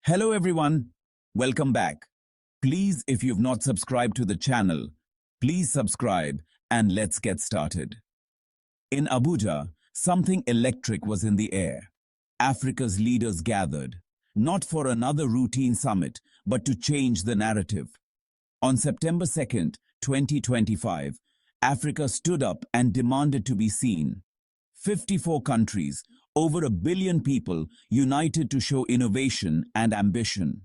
Hello everyone, welcome back. Please, if you've not subscribed to the channel, please subscribe and let's get started. In Abuja, something electric was in the air. Africa's leaders gathered, not for another routine summit, but to change the narrative. On September 2nd, 2025, Africa stood up and demanded to be seen. 54 countries, over 1 billion people united to show innovation and ambition.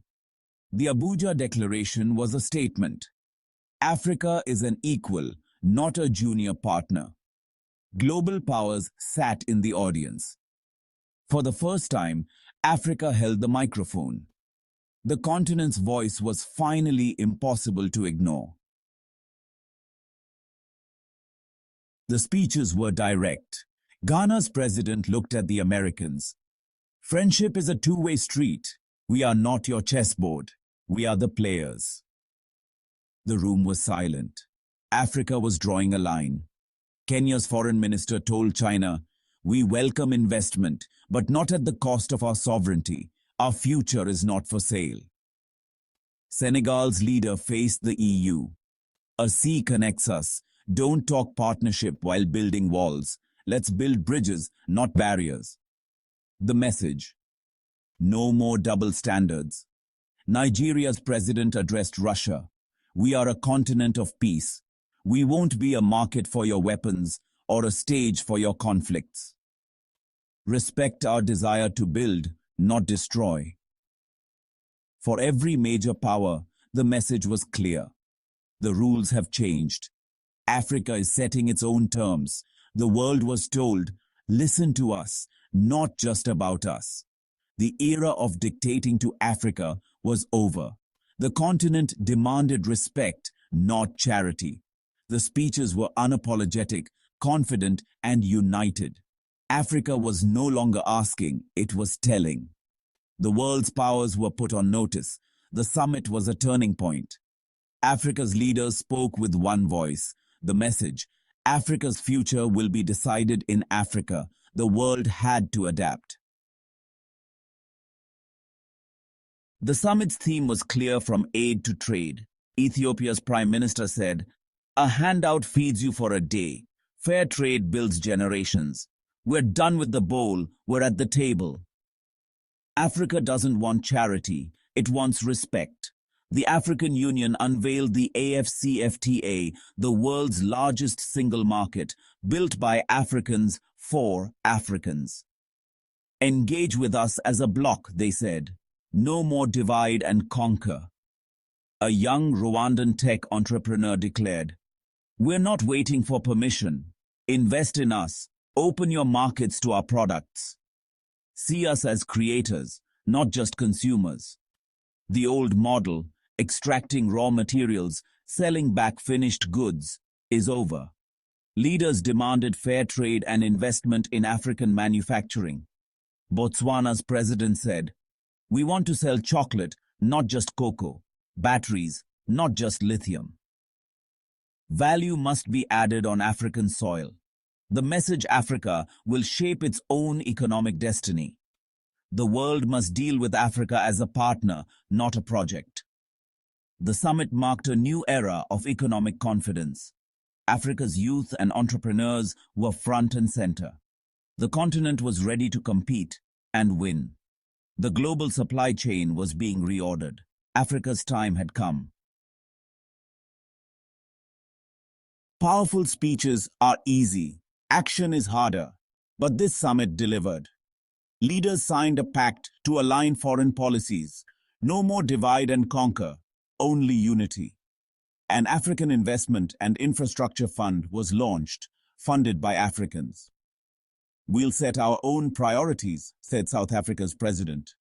The Abuja Declaration was a statement. Africa is an equal, not a junior partner. Global powers sat in the audience. For the first time, Africa held the microphone. The continent's voice was finally impossible to ignore. The speeches were direct. Ghana's president looked at the Americans. Friendship is a two-way street. We are not your chessboard. We are the players. The room was silent. Africa was drawing a line. Kenya's foreign minister told China, "We welcome investment, but not at the cost of our sovereignty. Our future is not for sale." Senegal's leader faced the EU. "A sea connects us. Don't talk partnership while building walls. Let's build bridges, not barriers." The message: no more double standards. Nigeria's president addressed Russia. "We are a continent of peace. We won't be a market for your weapons or a stage for your conflicts. Respect our desire to build, not destroy." For every major power, the message was clear. The rules have changed. Africa is setting its own terms. The world was told, listen to us, not just about us. The era of dictating to Africa was over. The continent demanded respect, not charity. The speeches were unapologetic, confident, and united. Africa was no longer asking, it was telling. The world's powers were put on notice. The summit was a turning point. Africa's leaders spoke with one voice. The message: Africa's future will be decided in Africa. The world had to adapt. The summit's theme was clear from aid to trade. Ethiopia's prime minister said, "A handout feeds you for a day. Fair trade builds generations. We're done with the bowl, we're at the table." Africa doesn't want charity, it wants respect. The African Union unveiled the AfCFTA, the world's largest single market, built by Africans for Africans. "Engage with us as a bloc," they said. "No more divide and conquer." A young Rwandan tech entrepreneur declared, "We're not waiting for permission. Invest in us. Open your markets to our products. See us as creators, not just consumers." The old model, extracting raw materials, selling back finished goods, is over. Leaders demanded fair trade and investment in African manufacturing. Botswana's president said, "We want to sell chocolate, not just cocoa, batteries, not just lithium." Value must be added on African soil. The message: Africa will shape its own economic destiny. The world must deal with Africa as a partner, not a project. The summit marked a new era of economic confidence. Africa's youth and entrepreneurs were front and center. The continent was ready to compete and win. The global supply chain was being reordered. Africa's time had come. Powerful speeches are easy. Action is harder. But this summit delivered. Leaders signed a pact to align foreign policies. No more divide and conquer, only unity. An African Investment and Infrastructure Fund was launched, funded by Africans. "We'll set our own priorities," said South Africa's president.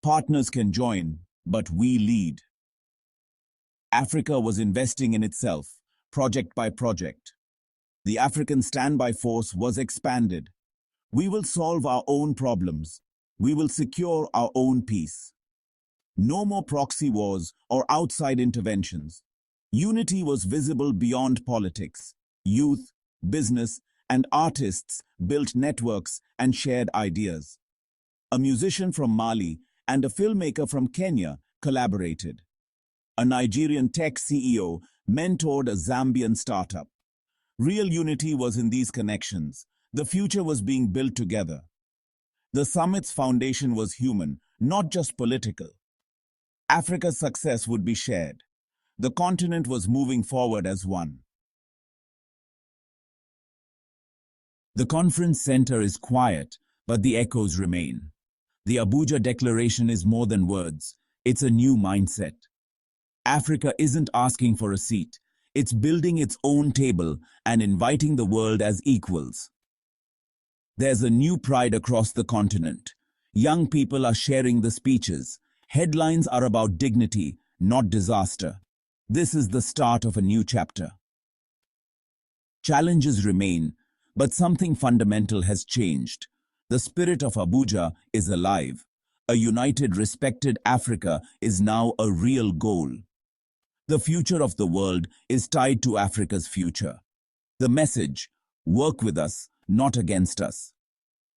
"Partners can join, but we lead." Africa was investing in itself, project by project. The African standby force was expanded. "We will solve our own problems. We will secure our own peace." No more proxy wars or outside interventions. Unity was visible beyond politics. Youth, business, and artists built networks and shared ideas. A musician from Mali and a filmmaker from Kenya collaborated. A Nigerian tech CEO mentored a Zambian startup. Real unity was in these connections. The future was being built together. The summit's foundation was human, not just political. Africa's success would be shared. The continent was moving forward as one. The conference center is quiet, but the echoes remain. The Abuja Declaration is more than words. It's a new mindset. Africa isn't asking for a seat. It's building its own table and inviting the world as equals. There's a new pride across the continent. Young people are sharing the speeches. Headlines are about dignity, not disaster. This is the start of a new chapter. Challenges remain, but something fundamental has changed. The spirit of Abuja is alive. A united, respected Africa is now a real goal. The future of the world is tied to Africa's future. The message: work with us, not against us.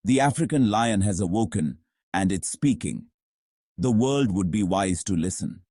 The African lion has awoken, and it's speaking. The world would be wise to listen.